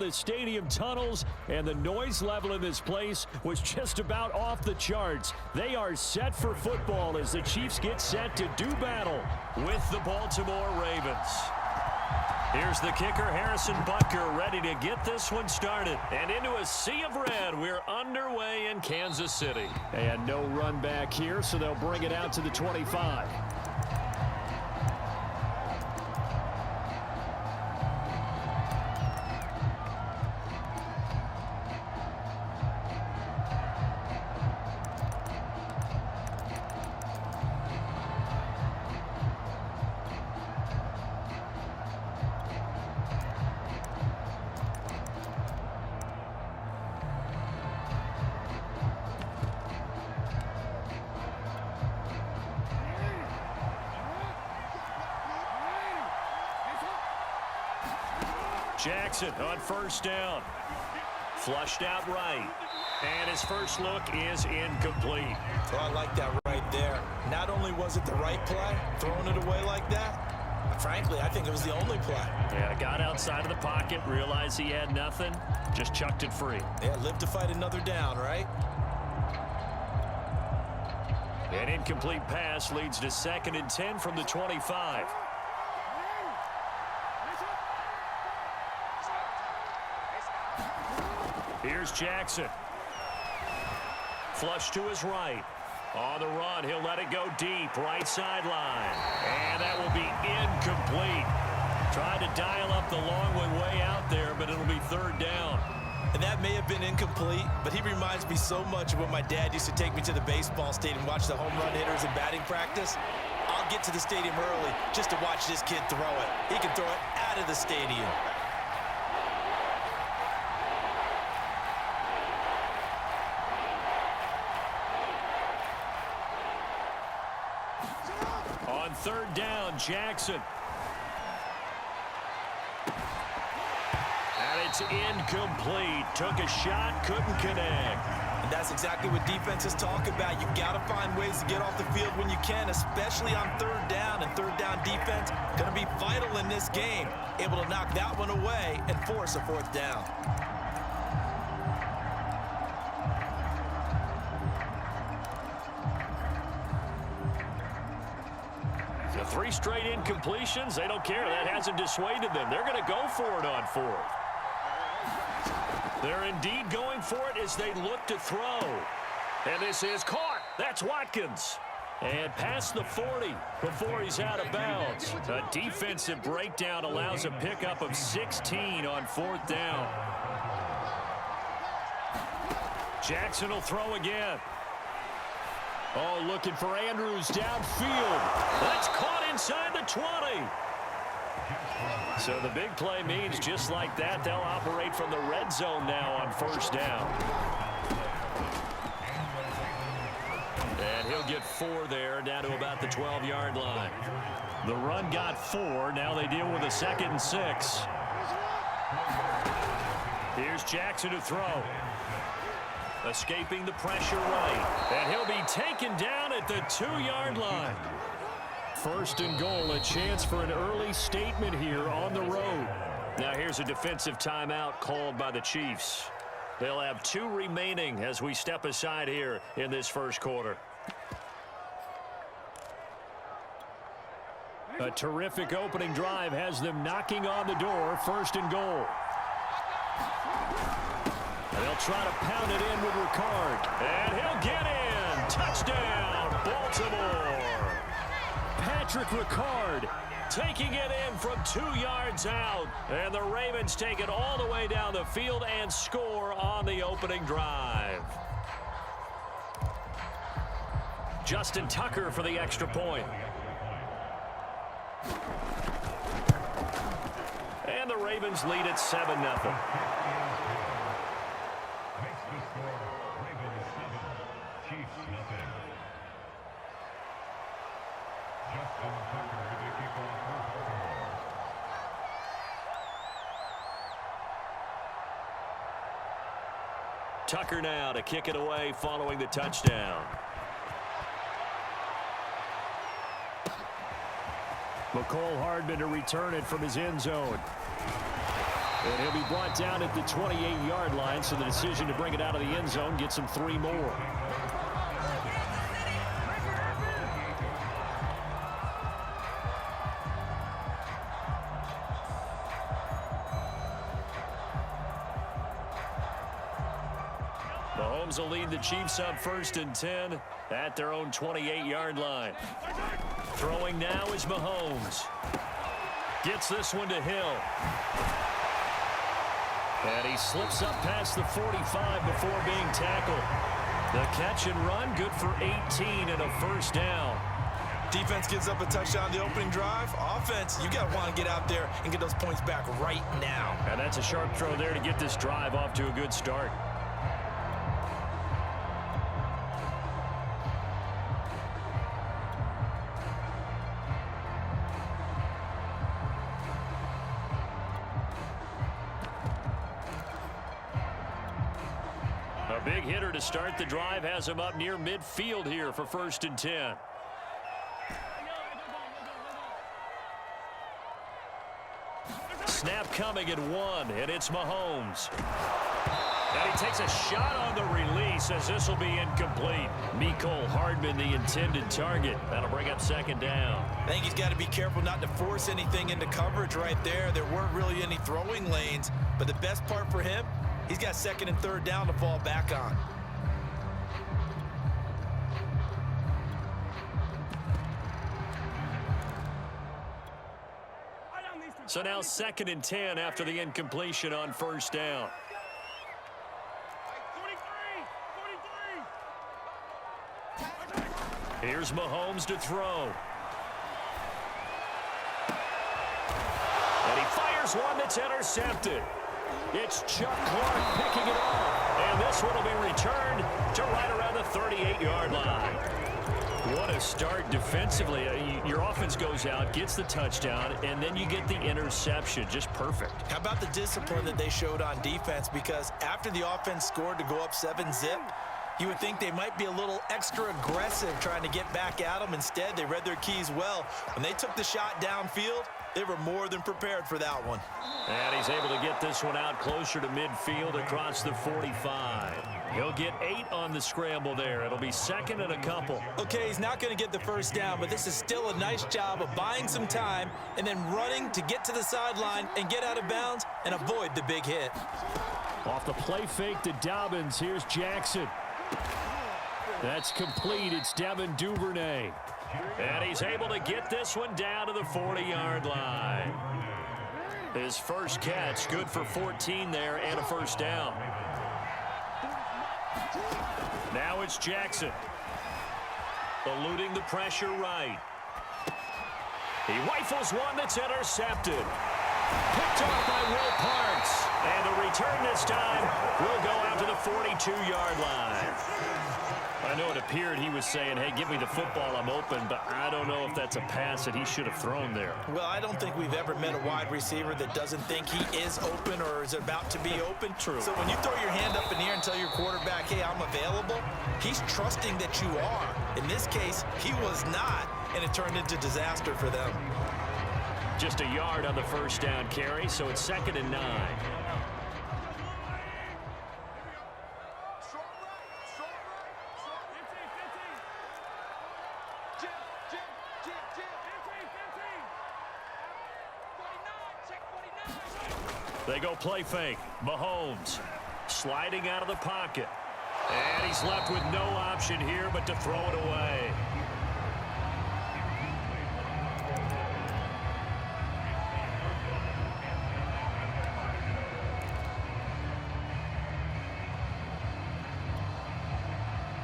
The stadium tunnels, and the noise level in this place was just about off the charts. They are set for football as the Chiefs get set to do battle with the Baltimore Ravens. Here's the kicker, Harrison Butker, ready to get this one started. And into a sea of red, we're underway in Kansas City. And no run back here, so they'll bring it out to the 25. Jackson on first down. Flushed out right. And his first look is incomplete. Oh, I like that right there. Not only was it the right play, throwing it away like that, frankly, I think it was the only play. Yeah, got outside of the pocket, realized he had nothing, just chucked it free. Yeah, live to fight another down, right? An incomplete pass leads to 2nd and 10 from the 25. Here's Jackson. Flush to his right. On the run, he'll let it go deep, right sideline. And that will be incomplete. Tried to dial up the long way out there, but it'll be 3rd down. And that may have been incomplete, but he reminds me so much of when my dad used to take me to the baseball stadium and watch the home run hitters in batting practice. I'll get to the stadium early just to watch this kid throw it. He can throw it out of the stadium. On 3rd down, Jackson. And it's incomplete. Took a shot, couldn't connect. And that's exactly what defenses talk about. You've got to find ways to get off the field when you can, especially on 3rd down. And 3rd down defense going to be vital in this game. Able to knock that one away and force a 4th down. The 3 straight incompletions, they don't care. That hasn't dissuaded them. They're going to go for it on 4th. They're indeed going for it as they look to throw. And this is caught. That's Watkins. And past the 40 before he's out of bounds. A defensive breakdown allows a pickup of 16 on 4th down. Jackson will throw again. Oh, looking for Andrews downfield. That's caught inside the 20. So the big play means just like that, they'll operate from the red zone now on 1st down. And he'll get 4 there, down to about the 12-yard line. The run got 4. Now they deal with a 2nd and 6. Here's Jackson to throw. Escaping the pressure right. And he'll be taken down at the 2-yard line. 1st and goal, a chance for an early statement here on the road. Now here's a defensive timeout called by the Chiefs. They'll have 2 remaining as we step aside here in this 1st quarter. A terrific opening drive has them knocking on the door. 1st and goal. They'll try to pound it in with Ricard. And he'll get in. Touchdown, Baltimore. Patrick Ricard taking it in from 2 yards out. And the Ravens take it all the way down the field and score on the opening drive. Justin Tucker for the extra point. And the Ravens lead at 7-0. Tucker now to kick it away following the touchdown. McCole Hardman to return it from his end zone. And he'll be brought down at the 28-yard line, so the decision to bring it out of the end zone gets him 3 more. Mahomes will lead the Chiefs up 1st and 10 at their own 28-yard line. Throwing now is Mahomes. Gets this one to Hill. And he slips up past the 45 before being tackled. The catch and run, good for 18 and a 1st down. Defense gives up a touchdown the opening drive. Offense, you got to want to get out there and get those points back right now. And that's a sharp throw there to get this drive off to a good start. A big hitter to start the drive has him up near midfield here for 1st and 10. Snap coming at 1, and it's Mahomes. And he takes a shot on the release as this will be incomplete. Mecole Hardman, the intended target. That'll bring up 2nd down. I think he's got to be careful not to force anything into coverage right there. There weren't really any throwing lanes, but the best part for him, he's got 2nd and 3rd down to fall back on. So now 2nd and 10 after the incompletion on 1st down. Here's Mahomes to throw. And he fires one that's intercepted. It's Chuck Clark picking it off. And this one will be returned to right around the 38-yard line. What a start defensively. Your offense goes out, gets the touchdown, and then you get the interception. Just perfect. How about the discipline that they showed on defense? Because after the offense scored to go up 7-zip, you would think they might be a little extra aggressive trying to get back at them. Instead, they read their keys well. When they took the shot downfield, they were more than prepared for that one. And he's able to get this one out closer to midfield across the 45. He'll get 8 on the scramble there. It'll be 2nd and a couple. Okay, he's not going to get the 1st down, but this is still a nice job of buying some time and then running to get to the sideline and get out of bounds and avoid the big hit. Off the play fake to Dobbins. Here's Jackson. That's complete. It's Devin Duvernay. And he's able to get this one down to the 40-yard line. His first catch, good for 14 there and a 1st down. Now it's Jackson. Eluding the pressure right. He rifles one that's intercepted. Picked off by Will Parks. And the return this time will go out to the 42-yard line. I know it appeared he was saying, hey, give me the football, I'm open, but I don't know if that's a pass that he should have thrown there. Well, I don't think we've ever met a wide receiver that doesn't think he is open or is about to be open. True. So when you throw your hand up in the air and tell your quarterback, hey, I'm available, he's trusting that you are. In this case, he was not, and it turned into disaster for them. Just a yard on the 1st down carry, so it's 2nd and 9. They go play fake. Mahomes sliding out of the pocket. And he's left with no option here but to throw it away.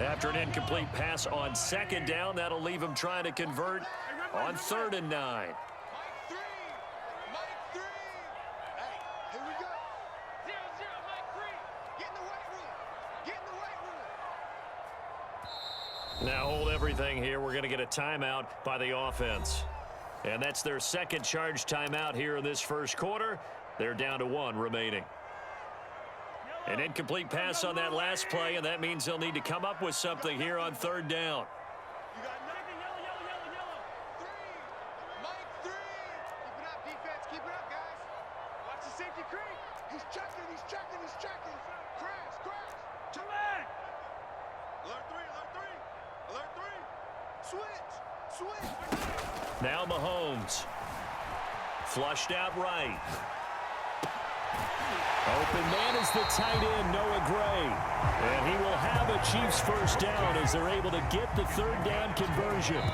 After an incomplete pass on 2nd down, that'll leave him trying to convert on 3rd and 9. Now hold everything here. We're going to get a timeout by the offense. And that's their 2nd charge timeout here in this 1st quarter. They're down to 1 remaining. An incomplete pass on that last play, and that means they'll need to come up with something here on 3rd down. Keep it up, defense. Keep it up, guys. Watch the safety creep. He's checking. Crash. To man. Alert three. Switch. Now Mahomes. Flushed out right. Open man is the tight end, Noah Gray. And he will have a Chiefs first down as they're able to get the third down conversion.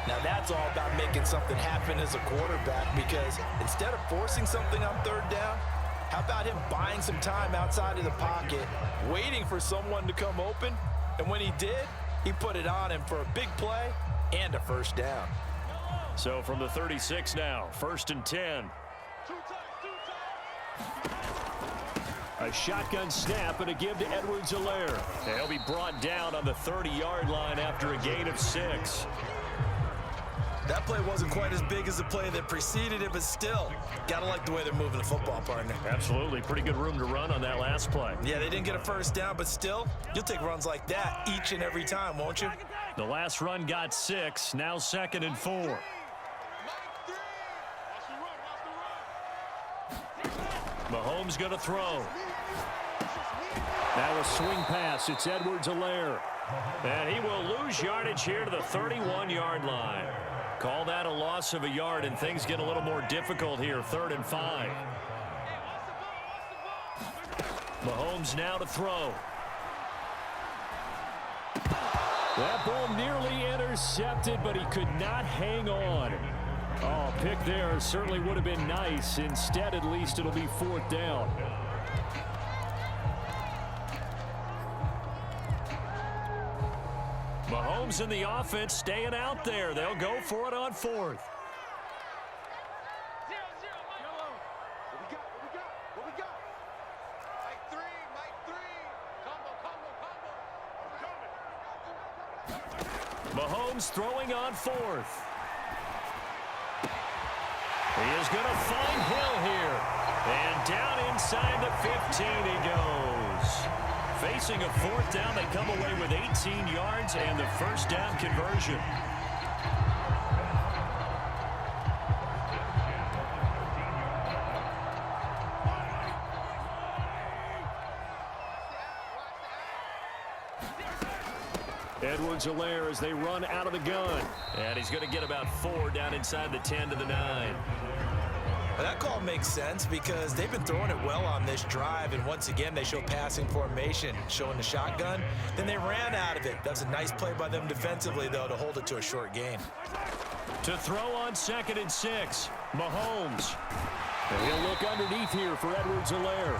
Now that's all about making something happen as a quarterback, because instead of forcing something on third down, how about him buying some time outside of the pocket, waiting for someone to come open, and when he did, he put it on him for a big play and a first down. So from the 36 now, 1st and 10. A shotgun snap and a give to Edwards-Helaire. He'll be brought down on the 30-yard line after a gain of 6. That play wasn't quite as big as the play that preceded it, but still, gotta like the way they're moving the football, partner. Absolutely. Pretty good room to run on that last play. Yeah, they didn't get a first down, but still, you'll take runs like that each and every time, won't you? The last run got 6, now 2nd and 4. Mahomes going to throw. Now a swing pass. It's Edwards-Helaire. And he will lose yardage here to the 31-yard line. Call that a loss of a yard, and things get a little more difficult here. 3rd and 5. Mahomes now to throw. That ball nearly intercepted, but he could not hang on. Oh, pick there certainly would have been nice. Instead, at least it'll be 4th down. Mahomes and the offense staying out there. They'll go for it on 4th. What we got? Mike 3. Combo. Mahomes throwing on 4th. He is going to find Hill here. And down inside the 15 he goes. Facing a 4th down, they come away with 18 yards and the first down conversion. Edwards-Helaire as they run out of the gun. And he's going to get about 4 down inside the 10 to the 9. Well, that call makes sense because they've been throwing it well on this drive, and once again they show passing formation, showing the shotgun. Then they ran out of it. That's a nice play by them defensively, though, to hold it to a short gain. To throw on 2nd and 6, Mahomes. And he'll look underneath here for Edwards-Helaire.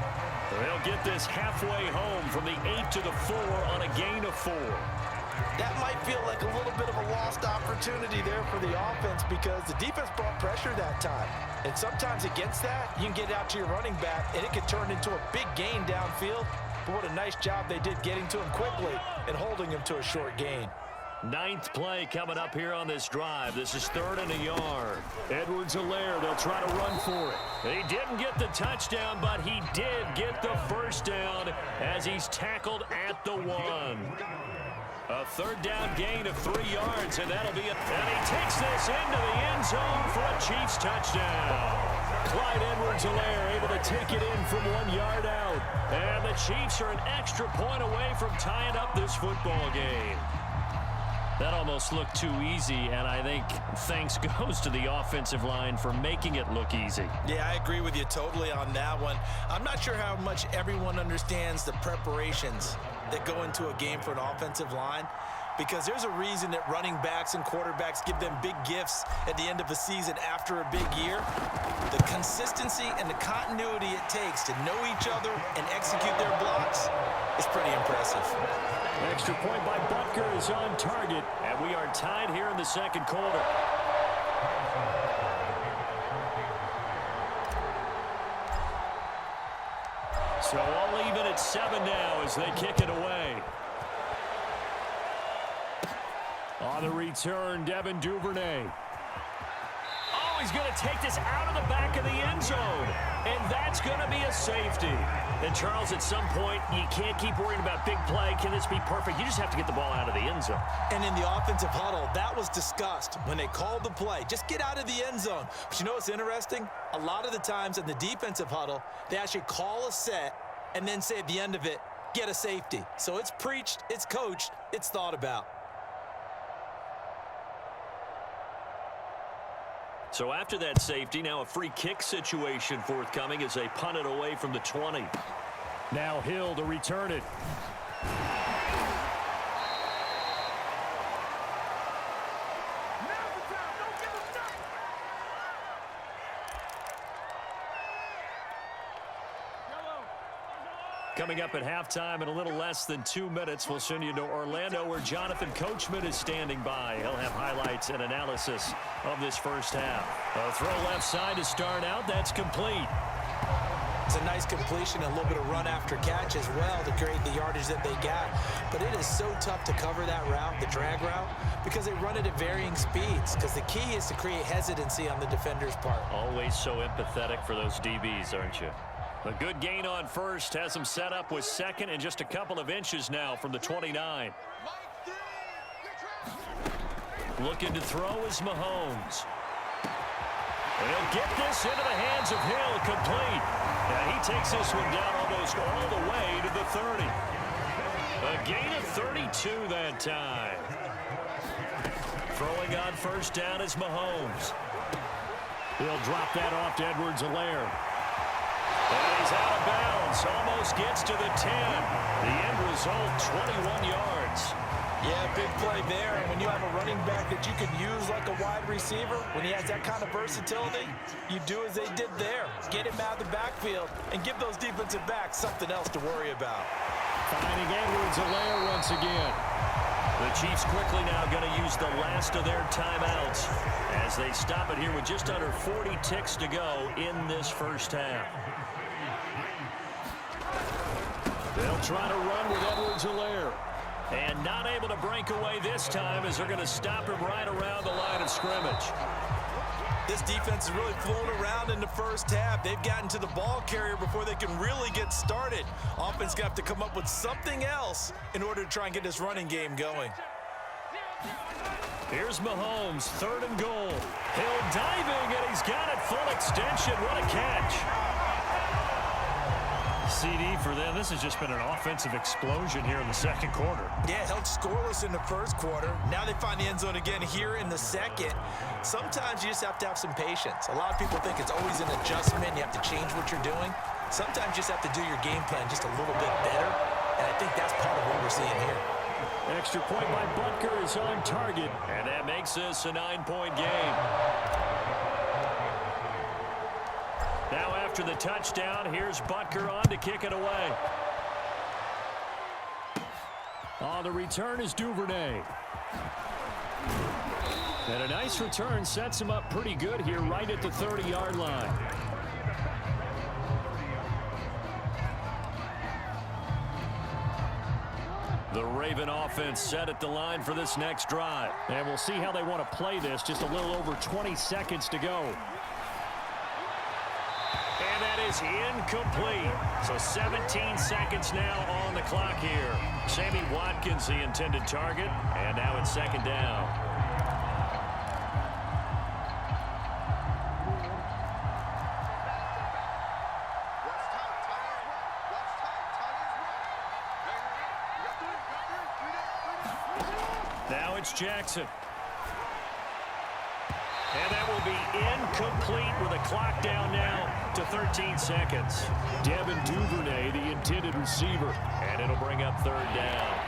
They'll get this halfway home from the 8 to the 4 on a gain of 4. That might feel like a little bit of a lost opportunity there for the offense because the defense brought pressure that time. And sometimes against that, you can get out to your running back, and it could turn into a big gain downfield. But what a nice job they did getting to him quickly and holding him to a short gain. 9th play coming up here on this drive. This is 3rd and a yard. Edwards-Helaire, they'll try to run for it. He didn't get the touchdown, but he did get the first down as he's tackled at the 1. A 3rd down gain of 3 yards, and that'll be it. And he takes this into the end zone for a Chiefs touchdown. Clyde Edwards-Helaire able to take it in from 1 yard out. And the Chiefs are an extra point away from tying up this football game. That almost looked too easy, and I think thanks goes to the offensive line for making it look easy. Yeah, I agree with you totally on that one. I'm not sure how much everyone understands the preparations that go into a game for an offensive line, because there's a reason that running backs and quarterbacks give them big gifts at the end of a season after a big year. The consistency and the continuity it takes to know each other and execute their blocks is pretty impressive. Extra point by Butker is on target, and we are tied here in the 2nd quarter. So all even at 7 now as they kick it away. On the return, Devin Duvernay. Oh, he's going to take this out of the back of the end zone. And that's going to be a safety. And, Charles, at some point, you can't keep worrying about big play. Can this be perfect? You just have to get the ball out of the end zone. And in the offensive huddle, that was discussed when they called the play. Just get out of the end zone. But you know what's interesting? A lot of the times in the defensive huddle, they actually call a set and then say at the end of it, get a safety. So it's preached, it's coached, it's thought about. So after that safety, now a free kick situation forthcoming as they punt it away from the 20. Now Hill to return it. Coming up at halftime in a little less than 2 minutes, we'll send you to Orlando where Jonathan Coachman is standing by. He'll have highlights and analysis of this first half. A throw left side to start out. That's complete. It's a nice completion, a little bit of run after catch as well to create the yardage that they got. But it is so tough to cover that route, the drag route, because they run it at varying speeds. Because the key is to create hesitancy on the defender's part. Always so empathetic for those DBs, aren't you? A good gain on first has him set up with second and just a couple of inches now from the 29. Looking to throw is Mahomes. And he'll get this into the hands of Hill, complete. Now he takes this one down almost all the way to the 30. A gain of 32 that time. Throwing on first down is Mahomes. He'll drop that off to Edwards-Helaire. And he's out of bounds. Almost gets to the 10. The end result, 21 yards. Yeah, big play there. And when you have a running back that you can use like a wide receiver, when he has that kind of versatility, you do as they did there. Get him out of the backfield and give those defensive backs something else to worry about. Finding Edwards-Helaire once again. The Chiefs quickly now going to use the last of their timeouts as they stop it here with just under 40 ticks to go in this first half. They'll try to run with Edwards-Helaire. And not able to break away this time as they're going to stop him right around the line of scrimmage. This defense is really flown around in the first half. They've gotten to the ball carrier before they can really get started. Offense going to have to come up with something else in order to try and get this running game going. Here's Mahomes, 3rd and goal. Hill diving, and he's got it full extension. What a catch. CD for them. This has just been an offensive explosion here in the second quarter. Yeah, held scoreless in the first quarter. Now they find the end zone again here in the second. Sometimes you just have to have some patience. A lot of people think it's always an adjustment. You have to change what you're doing. Sometimes you just have to do your game plan just a little bit better. And I think that's part of what we're seeing here. Extra point by Butker is on target. And that makes this a 9-point game. Now after the touchdown, here's Butker on to kick it away. On the return is Duvernay. And a nice return sets him up pretty good here right at the 30-yard line. The Raven offense set at the line for this next drive. And we'll see how they want to play this. Just a little over 20 seconds to go. And that is incomplete. So 17 seconds now on the clock here. Sammy Watkins, the intended target. And now it's second down. Now it's Jackson. And that will be incomplete with a clock down now to 13 seconds. Devin Duvernay, the intended receiver. And it'll bring up 3rd down.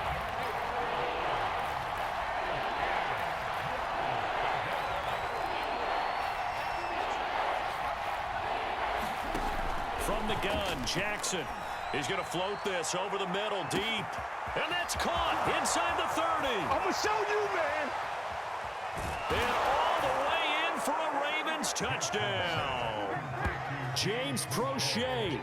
From the gun, Jackson is going to float this over the middle deep. And that's caught inside the 30. I'm going to show you, man. And all the way in for a Ravens touchdown. James Prochet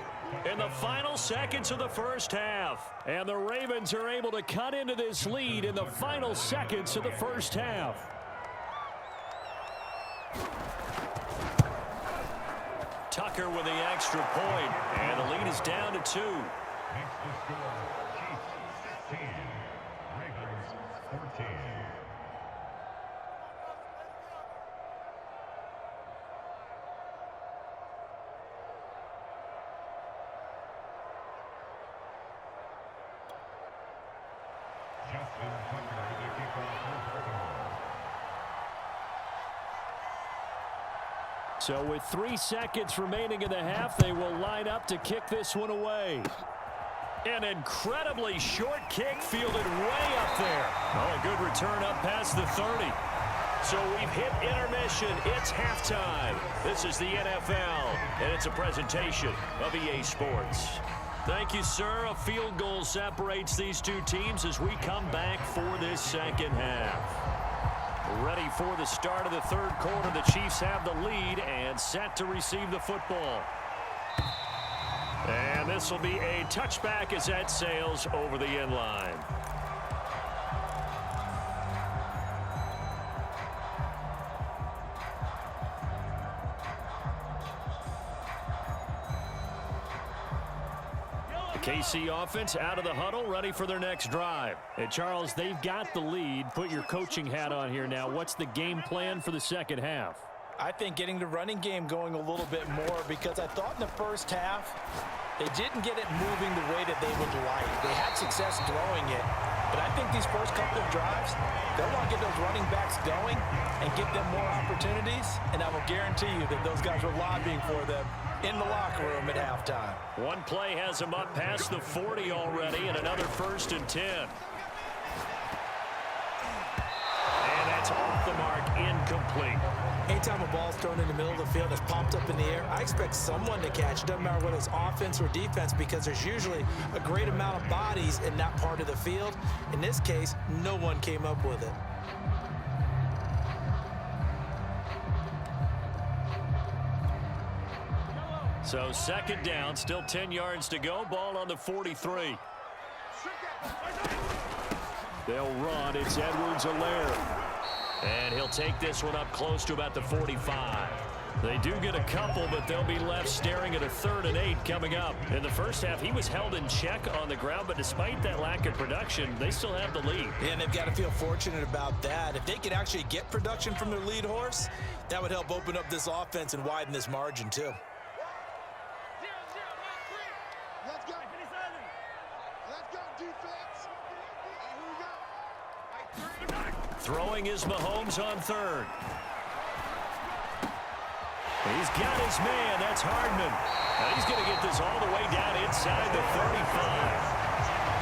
in the final seconds of the first half. And the Ravens are able to cut into this lead in the final seconds of the first half. blocker with the extra point, and the lead is down to 2. Makes the score Chiefs 16, Ravens 14. Justin Tucker, the kickoff for Baltimore. So with 3 seconds remaining in the half, they will line up to kick this one away. An incredibly short kick fielded way up there. Oh, a good return up past the 30. So we've hit intermission. It's halftime. This is the NFL, and it's a presentation of EA Sports. Thank you, sir. A field goal separates these two teams as we come back for this second half. Ready for the start of the third quarter. The Chiefs have the lead and set to receive the football. And this will be a touchback as that sails over the end line. KC offense out of the huddle, ready for their next drive. And Charles, they've got the lead. Put your coaching hat on here now. What's the game plan for the second half? I think getting the running game going a little bit more, because I thought in the first half they didn't get it moving the way that they would like. They had success throwing it, but I think these first couple of drives, they'll want to get those running backs going and give them more opportunities, and I will guarantee you that those guys were lobbying for them in the locker room at halftime. One play has them up past the 40 already, and another 1st and 10. And that's off the mark, incomplete. Anytime a ball's thrown in the middle of the field that's popped up in the air, I expect someone to catch. It doesn't matter whether it's offense or defense, because there's usually a great amount of bodies in that part of the field. In this case, no one came up with it. So second down, still 10 yards to go. Ball on the 43. They'll run. It's Edwards-Helaire. And he'll take this one up close to about the 45. They do get a couple, but they'll be left staring at a 3rd and 8 coming up. In the first half, he was held in check on the ground, but despite that lack of production, they still have the lead. Yeah, and they've got to feel fortunate about that. If they could actually get production from their lead horse, that would help open up this offense and widen this margin too. Let's go. Let's go, defense. Here we go. Throwing is Mahomes on 3rd. He's got his man. That's Hardman. Now he's going to get this all the way down inside the 35.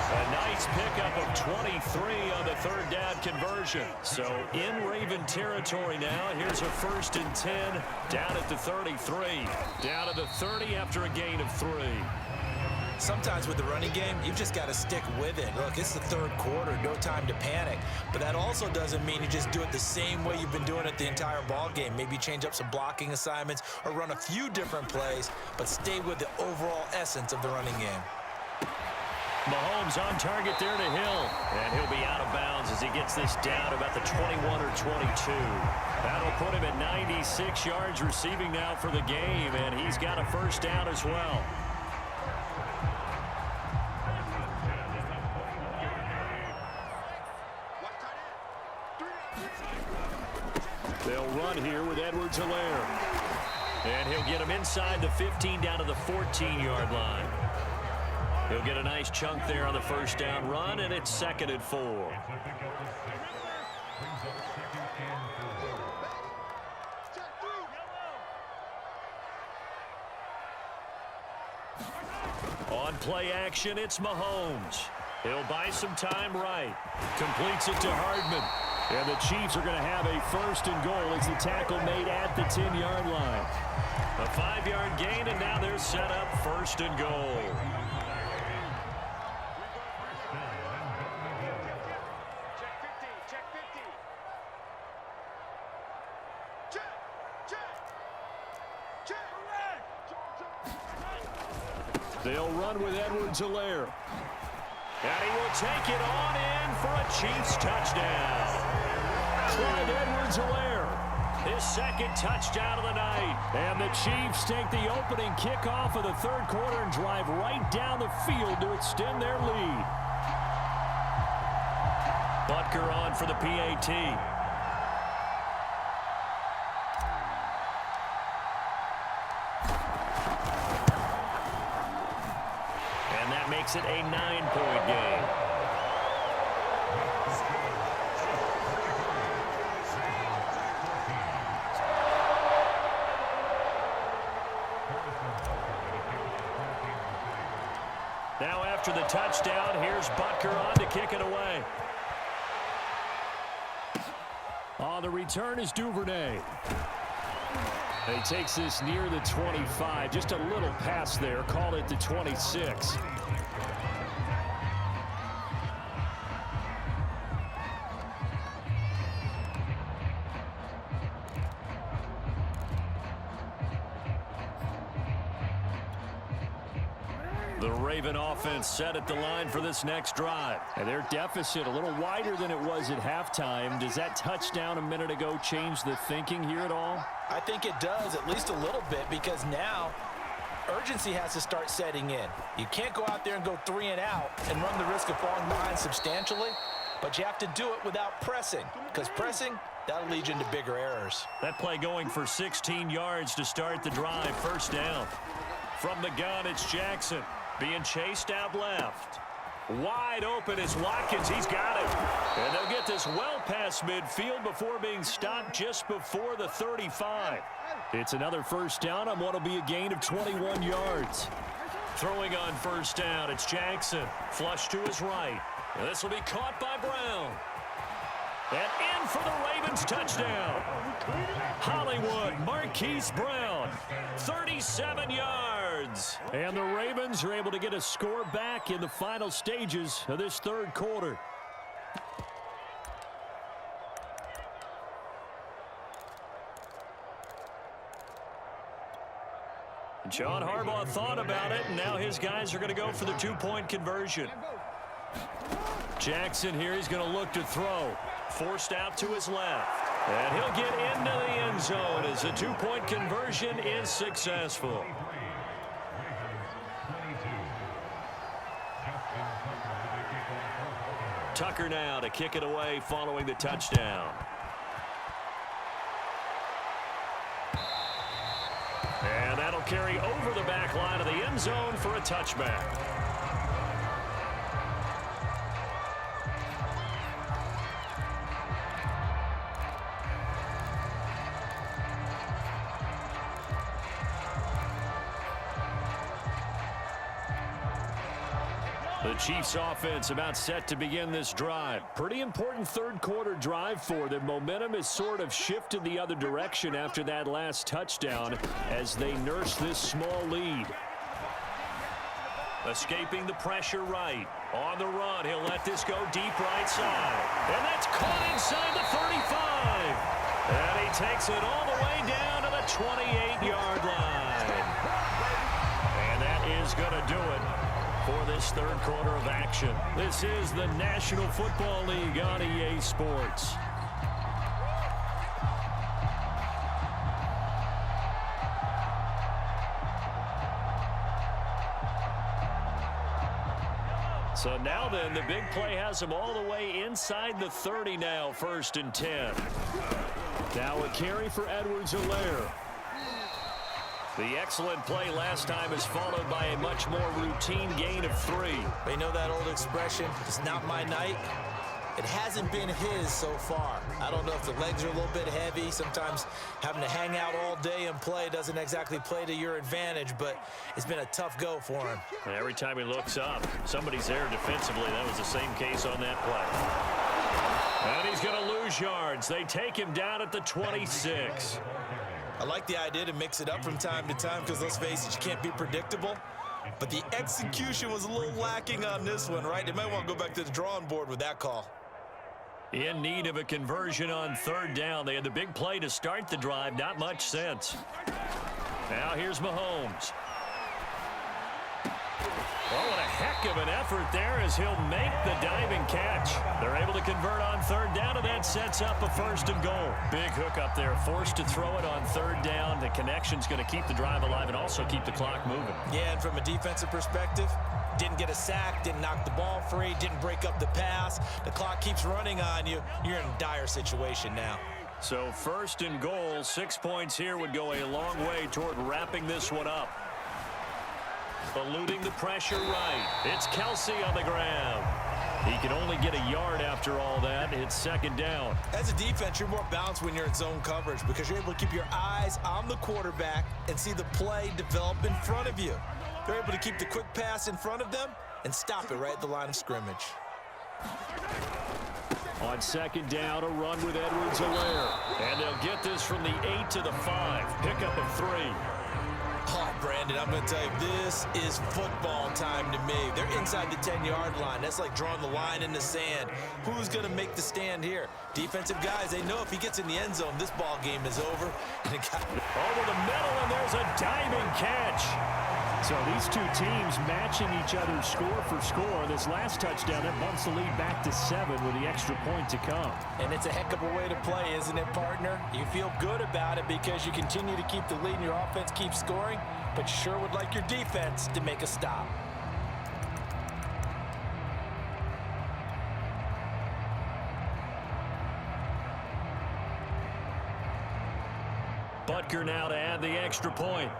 A nice pickup of 23 on the 3rd down conversion. So in Raven territory now. Here's a 1st and 10 down at the 33. Down to the 30 after a gain of 3. Sometimes with the running game, you've just got to stick with it. Look, it's the third quarter, no time to panic. But that also doesn't mean you just do it the same way you've been doing it the entire ball game. Maybe change up some blocking assignments or run a few different plays, but stay with the overall essence of the running game. Mahomes on target there to Hill. And he'll be out of bounds as he gets this down about the 21 or 22. That'll put him at 96 yards receiving now for the game, and he's got a 1st down as well. They'll run here with Edwards-Helaire. And he'll get him inside the 15 down to the 14-yard line. He'll get a nice chunk there on the 1st down run, and it's 2nd and 4. On play action, it's Mahomes. He'll buy some time right. Completes it to Hardman. And the Chiefs are going to have a 1st and goal as the tackle made at the 10-yard line. A 5-yard gain, and now they're set up 1st and goal. They'll run with Edwards-Helaire. And he will take it on in for a Chiefs touchdown. Clyde Edwards-Helaire His second touchdown of the night. And the Chiefs take the opening kickoff of the third quarter and drive right down the field to extend their lead. Butker on for the PAT. And that makes it a 9-point game. Now after the touchdown, here's Butker on to kick it away. On the return is Duvernay. He takes this near the 25, just a little pass there, call it the 26. The Raven offense set at the line for this next drive. And their deficit a little wider than it was at halftime. Does that touchdown a minute ago change the thinking here at all? I think it does, at least a little bit, because now urgency has to start setting in. You can't go out there and go 3 and out and run the risk of falling behind substantially, but you have to do it without pressing, because pressing, that'll lead you into bigger errors. That play going for 16 yards to start the drive, first down. From the gun, it's Jackson. Being chased out left. Wide open is Watkins. He's got it. And they'll get this well past midfield before being stopped just before the 35. It's another first down on what will be a gain of 21 yards. Throwing on first down, it's Jackson. Flush to his right. And this will be caught by Brown. And in for the Ravens touchdown. Hollywood, Marquise Brown, 37 yards. And the Ravens are able to get a score back in the final stages of this third quarter. John Harbaugh thought about it, and now his guys are going to go for the 2-point conversion. Jackson here, he's going to look to throw. Forced out to his left. And he'll get into the end zone as a 2-point conversion is successful. Tucker now to kick it away following the touchdown. And that'll carry over the back line of the end zone for a touchback. The Chiefs offense about set to begin this drive. Pretty important third quarter drive for them. Momentum has sort of shifted the other direction after that last touchdown as they nurse this small lead. Escaping the pressure right. On the run, he'll let this go deep right side. And that's caught inside the 35. And he takes it all the way down to the 28-yard line. And that is going to do it for this third quarter of action. This is the National Football League on EA Sports. So now then, the big play has them all the way inside the 30 now, 1st and 10. Now a carry for Edwards-Helaire. The excellent play last time is followed by a much more routine gain of 3. They know that old expression, it's not my night. It hasn't been his so far. I don't know if the legs are a little bit heavy. Sometimes having to hang out all day and play doesn't exactly play to your advantage, but it's been a tough go for him. And every time he looks up, somebody's there defensively. That was the same case on that play. And he's going to lose yards. They take him down at the 26. I like the idea to mix it up from time to time because, let's face it, you can't be predictable. But the execution was a little lacking on this one, right? They might want to go back to the drawing board with that call. In need of a conversion on 3rd down. They had the big play to start the drive. Not much sense. Now here's Mahomes. Oh, what a heck of an effort there as he'll make the diving catch. They're able to convert on third down, and that sets up a 1st and goal. Big hook up there, forced to throw it on third down. The connection's going to keep the drive alive and also keep the clock moving. Yeah, and from a defensive perspective, didn't get a sack, didn't knock the ball free, didn't break up the pass. The clock keeps running on you. You're in a dire situation now. So 1st and goal, 6 points here would go a long way toward wrapping this one up. Eluding the pressure right. It's Kelsey on the ground. He can only get a yard after all that. It's 2nd down. As a defense, you're more balanced when you're in zone coverage because you're able to keep your eyes on the quarterback and see the play develop in front of you. They're able to keep the quick pass in front of them and stop it right at the line of scrimmage. On 2nd down, a run with Edwards-Helaire. And they'll get this from the 8 to the 5. Pickup of 3. Oh, Brandon, I'm going to tell you, this is football time to me. They're inside the 10-yard line. That's like drawing the line in the sand. Who's going to make the stand here? Defensive guys, they know if he gets in the end zone, this ball game is over. And it got over the middle, and there's a diving catch. So these two teams matching each other score for score. This last touchdown, that bumps the lead back to 7 with the extra point to come. And it's a heck of a way to play, isn't it, partner? You feel good about it because you continue to keep the lead and your offense keeps scoring, but you sure would like your defense to make a stop. Butker now to add the extra point.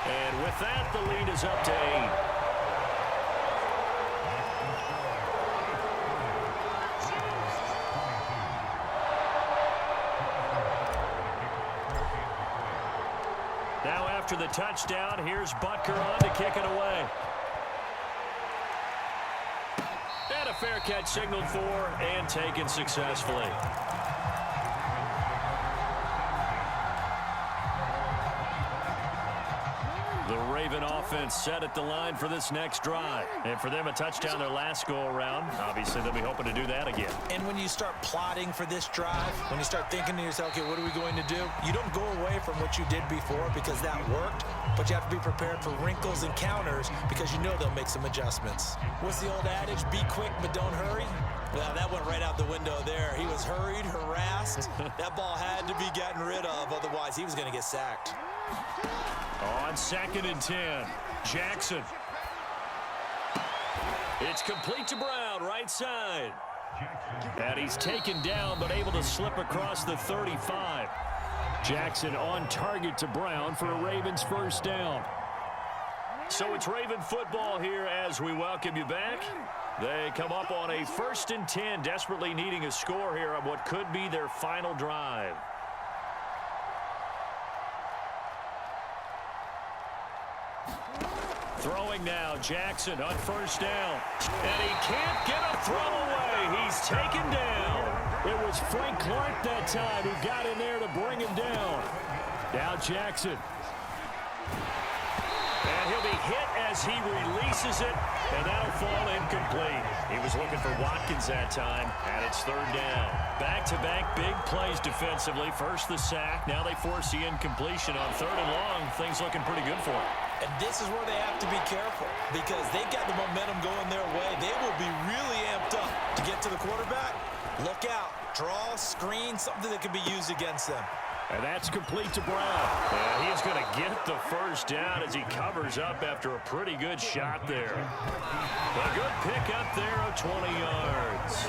And with that, the lead is up to 8. Now after the touchdown, here's Butker on to kick it away. And a fair catch signaled for and taken successfully. The Raven offense set at the line for this next drive. And for them, a touchdown their last go-around. Obviously, they'll be hoping to do that again. And when you start plotting for this drive, when you start thinking to yourself, okay, what are we going to do? You don't go away from what you did before because that worked, but you have to be prepared for wrinkles and counters because you know they'll make some adjustments. What's the old adage? Be quick, but don't hurry. Well, that went right out the window there. He was hurried, harassed. That ball had to be gotten rid of, otherwise he was going to get sacked. On 2nd and 10, Jackson. It's complete to Brown, right side. And he's taken down, but able to slip across the 35. Jackson on target to Brown for a Ravens 1st down. So it's Raven football here as we welcome you back. They come up on a 1st and 10, desperately needing a score here on what could be their final drive. Throwing now, Jackson on 1st down. And he can't get a throw away. He's taken down. It was Frank Clark that time who got in there to bring him down. Now Jackson. And he'll be hit as he releases it, and that'll fall incomplete. He was looking for Watkins that time, and it's 3rd down. Back-to-back big plays defensively. First the sack, now they force the incompletion on 3rd and long. Things looking pretty good for them. And this is where they have to be careful because they've got the momentum going their way. They will be really amped up to get to the quarterback. Look out. Draw, screen, something that can be used against them. And that's complete to Brown. And he's going to get the 1st down as he covers up after a pretty good shot there. A good pick up there of 20 yards.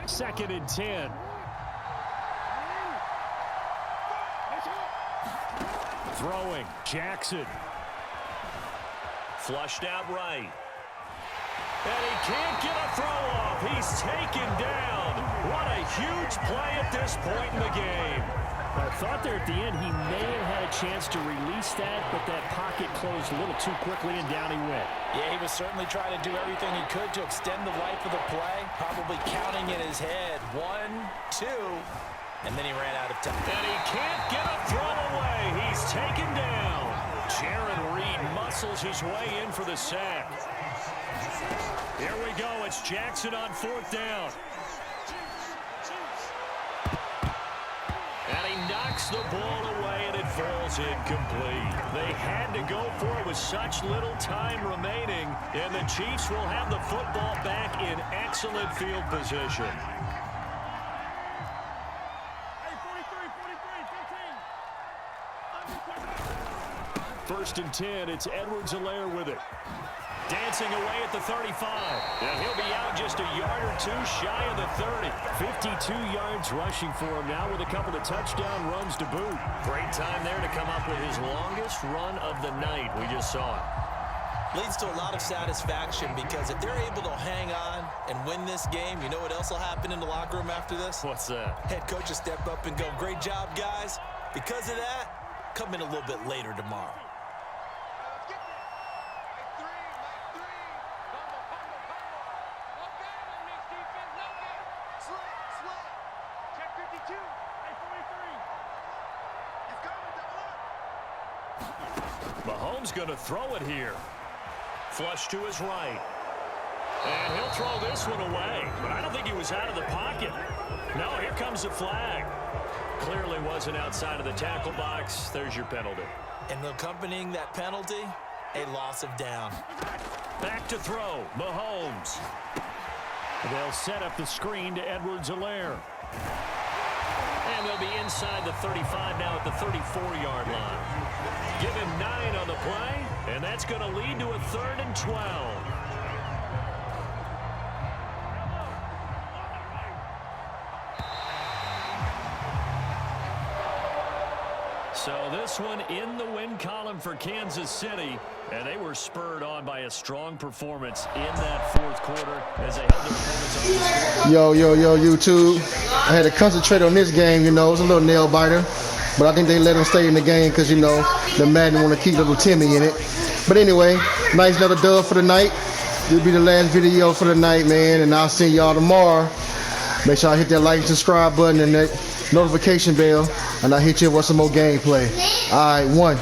Second and 10. Throwing, Jackson. Flushed out right. And he can't get a throw off. He's taken down. What a huge play at this point in the game. I thought there at the end he may have had a chance to release that, but that pocket closed a little too quickly, and down he went. Yeah, he was certainly trying to do everything he could to extend the life of the play, probably counting in his head. 1, 2, and then he ran out of time. And he can't get a throw away. He's taken down. Jaron Reed muscles his way in for the sack. Here we go. It's Jackson on 4th down. And he knocks the ball away, and it falls incomplete. They had to go for it with such little time remaining, and the Chiefs will have the football back in excellent field position. First and 10, it's Edwards-Helaire with it. Dancing away at the 35. And he'll be out just a yard or two shy of the 30. 52 yards rushing for him now with a couple of touchdown runs to boot. Great time there to come up with his longest run of the night. We just saw it. Leads to a lot of satisfaction because if they're able to hang on and win this game, you know what else will happen in the locker room after this? What's that? Head coach will step up and go, great job, guys. Because of that, come in a little bit later tomorrow. Mahomes going to throw it here. Flush to his right. And he'll throw this one away. But I don't think he was out of the pocket. No, here comes the flag. Clearly wasn't outside of the tackle box. There's your penalty. And accompanying that penalty, a loss of down. Back to throw. Mahomes. They'll set up the screen to Edwards-Helaire. And they'll be inside the 35 now at the 34-yard line. Give him 9 on the play, and that's going to lead to a 3rd and 12. So this one in the win column for Kansas City, and they were spurred on by a strong performance in that 4th quarter as they held their opponents on the score. Yo, YouTube. I had to concentrate on this game, you know. It was a little nail biter. But I think they let him stay in the game because, you know, the Madden want to keep little Timmy in it. But anyway, nice another dub for the night. This will be the last video for the night, man. And I'll see y'all tomorrow. Make sure I hit that like and subscribe button and that notification bell. And I'll hit you with some more gameplay. All right, 1.